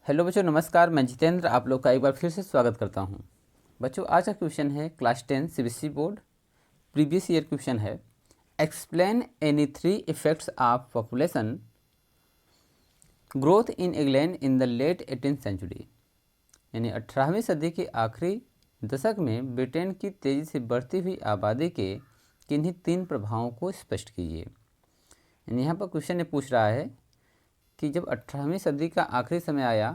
Hello बच्चों, नमस्कार। मैं जितेंद्र आप लोग का एक बार फिर से स्वागत करता हूं। बच्चों, आज का क्वेश्चन है class 10 CBSE board previous year question है। Explain any 3 effects of population growth in England in the late 18th century. यानी 18वीं सदी के आखिरी दशक में ब्रिटेन की तेज़ी से बढ़ती हुई आबादी के किन्हीं 3 प्रभावों को स्पष्ट कीजिए। यानी यहाँ पर क्वेश्चन ये पूछ रहा है कि जब 18वीं सदी का आखिरी समय आया,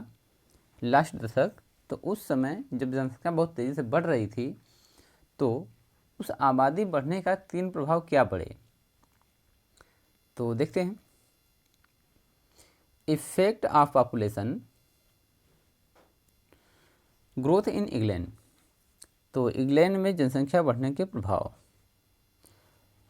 लास्ट दशक, तो उस समय जब जनसंख्या बहुत तेज़ी से बढ़ रही थी तो उस आबादी बढ़ने का 3 प्रभाव क्या पड़े। तो देखते हैं। Effect of population growth in England. तो इंग्लैंड में जनसंख्या बढ़ने के प्रभाव।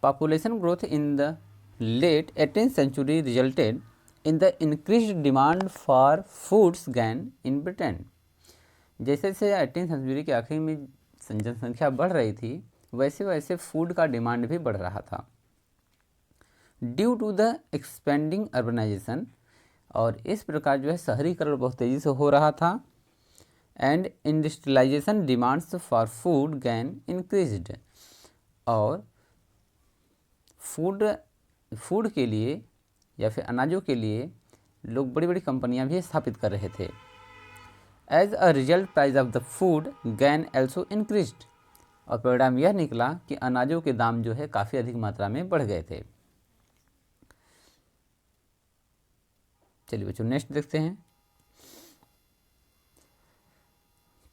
Population growth in the late 18th century resulted in the increased demand for foods grain in Britain. जैसे जैसे 18th सेंचुरी के आखिर में जनसंख्या बढ़ रही थी, वैसे वैसे फूड का डिमांड भी बढ़ रहा था। Due to the expanding urbanisation, और इस प्रकार जो है शहरीकरण बहुत तेज़ी से हो रहा था। And industrialisation demands for food grain increased, और फूड के लिए या फिर अनाजों के लिए लोग बड़ी बड़ी कंपनियां भी स्थापित कर रहे थे। As a result price of the food grain also increased, और परिणाम यह निकला कि अनाजों के दाम जो है काफ़ी अधिक मात्रा में बढ़ गए थे। चलिए बच्चों, नेक्स्ट देखते हैं।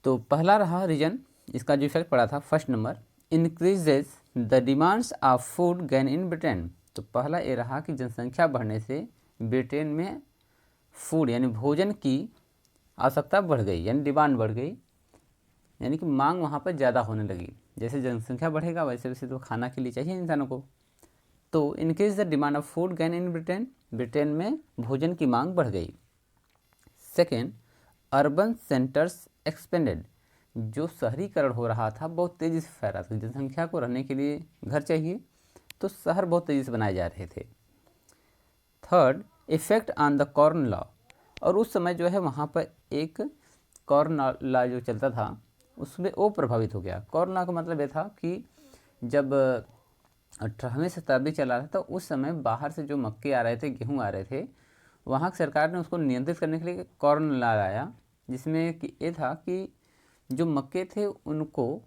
तो पहला रहा रीजन, इसका जो इफेक्ट पड़ा था first number, increases the demands of food grain in Britain. तो पहला ये रहा कि जनसंख्या बढ़ने से ब्रिटेन में फूड यानी भोजन की आवश्यकता बढ़ गई, यानी डिमांड बढ़ गई, यानी कि मांग वहाँ पर ज़्यादा होने लगी। जैसे जनसंख्या बढ़ेगा वैसे वैसे तो खाना के लिए चाहिए इंसानों को। तो increase the demand of food grain in Britain, Britain में भोजन की मांग बढ़ गई। Second, urban centres expanded. जो शहरीकरण हो रहा था बहुत तेज़ी से फैल रहा था। जनसंख्या को रहने के लिए घर चाहिए, तो शहर बहुत तेज़ी से बनाए जा रहे थे। Third, effect on the corn law. और उस समय जो है वहाँ पर एक कॉर्न लॉ जो चलता था उसमें वो प्रभावित हो गया। कॉर्न लॉ का मतलब ये था कि जब 18वीं शताब्दी चला रहा था उस समय बाहर से जो मक्के आ रहे थे, गेहूँ आ रहे थे, वहाँ की सरकार ने उसको नियंत्रित करने के लिए कॉर्न लॉ लाया, जिसमें कि ये था कि जो मक्के थे उनको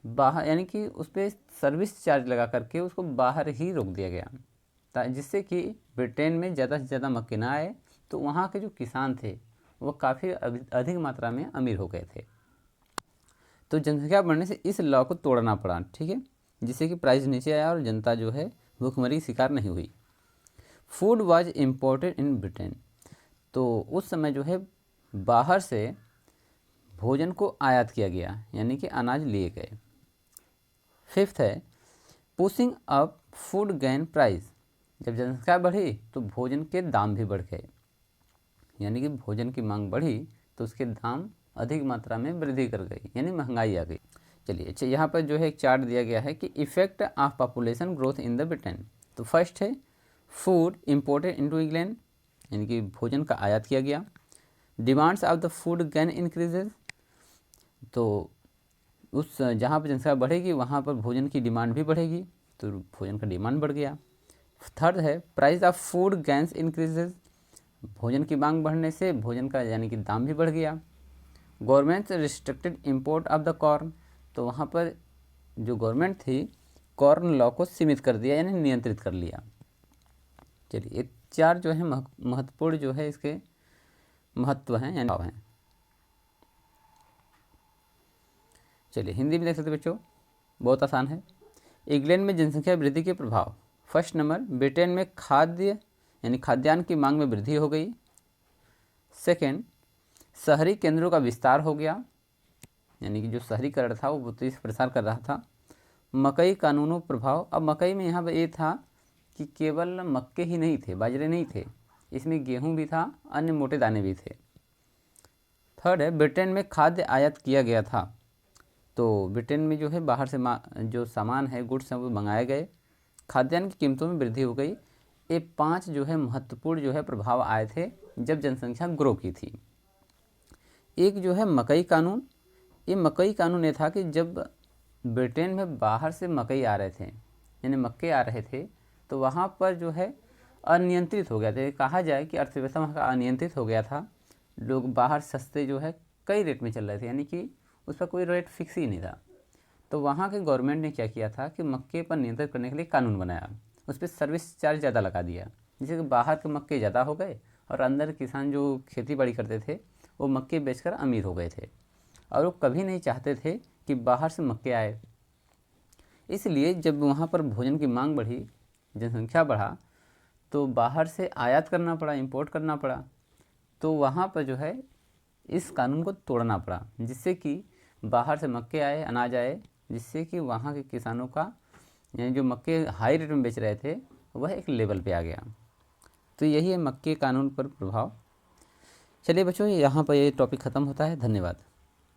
बाहर, यानी कि उस पर सर्विस चार्ज लगा करके उसको बाहर ही रोक दिया गया, जिससे कि ब्रिटेन में ज़्यादा से ज़्यादा मक्के ना आए। तो वहाँ के जो किसान थे वो काफ़ी अधिक मात्रा में अमीर हो गए थे। तो जनसंख्या बढ़ने से इस लॉ को तोड़ना पड़ा, ठीक है, जिससे कि प्राइस नीचे आया और जनता जो है भूखमरी की शिकार नहीं हुई। Food was imported in Britain. तो उस समय जो है बाहर से भोजन को आयात किया गया, यानी कि अनाज लिए गए। फिफ्थ है pushing up food grain price. जब जनसंख्या बढ़ी तो भोजन के दाम भी बढ़ गए, यानी कि भोजन की मांग बढ़ी तो उसके दाम अधिक मात्रा में वृद्धि कर गई, यानी महंगाई आ गई। चलिए, अच्छा, यहाँ पर जो है एक चार्ट दिया गया है कि effect of population growth in the Britain. तो फर्स्ट है फूड इम्पोर्टेड इनटू इंग्लैंड, यानी कि भोजन का आयात किया गया। Demands of the food grain increases. तो उस जहाँ पर जनसंख्या बढ़ेगी वहाँ पर भोजन की डिमांड भी बढ़ेगी, तो भोजन का डिमांड बढ़ गया। थर्ड है price of food GANs increases. भोजन की मांग बढ़ने से भोजन का यानी कि दाम भी बढ़ गया। Government restricted import of the corn. तो वहाँ पर जो गवर्नमेंट थी कॉर्न लॉ को सीमित कर दिया, यानी नियंत्रित कर लिया। चलिए, ये 4 जो है महत्वपूर्ण जो है इसके महत्व हैं, यानी भाव हैं। चलिए हिंदी में देख सकते बच्चों, बहुत आसान है। इंग्लैंड में जनसंख्या वृद्धि के प्रभाव। फर्स्ट नंबर, ब्रिटेन में खाद्य यानी खाद्यान्न की मांग में वृद्धि हो गई। सेकेंड, शहरी केंद्रों का विस्तार हो गया, यानी कि जो शहरीकरण था वो तेज़ी से प्रसार कर रहा था। मकई कानूनों प्रभाव। अब मकई में यहाँ पर ये था कि केवल मक्के ही नहीं थे, बाजरे नहीं थे, इसमें गेहूँ भी था, अन्य मोटे दाने भी थे। थर्ड है ब्रिटेन में खाद्य आयात किया गया था। तो ब्रिटेन में जो है बाहर से जो सामान है, गुड्स हैं, वो मंगाए गए। खाद्यान्न की कीमतों में वृद्धि हो गई। ये 5 जो है महत्वपूर्ण जो है प्रभाव आए थे जब जनसंख्या ग्रो की थी। एक जो है मकई कानून, ये मकई कानून ये था कि जब ब्रिटेन में बाहर से मकई आ रहे थे, यानी मक्के आ रहे थे, तो वहाँ पर जो है अनियंत्रित हो गया था। कहा जाए कि अर्थव्यवस्था वहाँ का अनियंत्रित हो गया था। लोग बाहर सस्ते जो है कई रेट में चल रहे थे, यानी कि उस पर कोई रेट फिक्स ही नहीं था। तो वहाँ के गवर्नमेंट ने क्या किया था कि मक्के पर नियंत्रण करने के लिए कानून बनाया, उस पर सर्विस चार्ज ज़्यादा लगा दिया, जिससे कि बाहर के मक्के ज़्यादा हो गए और अंदर किसान जो खेती बाड़ी करते थे वो मक्के बेचकर अमीर हो गए थे, और वो कभी नहीं चाहते थे कि बाहर से मक्के आए। इसलिए जब वहाँ पर भोजन की मांग बढ़ी, जनसंख्या बढ़ा, तो बाहर से आयात करना पड़ा, इंपोर्ट करना पड़ा। तो वहाँ पर जो है इस कानून को तोड़ना पड़ा, जिससे कि बाहर से मक्के आए, अनाज आए, जिससे कि वहाँ के किसानों का, यानी जो मक्के हाई रेट में बेच रहे थे, वह एक लेवल पे आ गया। तो यही है मक्के कानून पर प्रभाव। चलिए बच्चों, यहाँ पर ये टॉपिक ख़त्म होता है। धन्यवाद।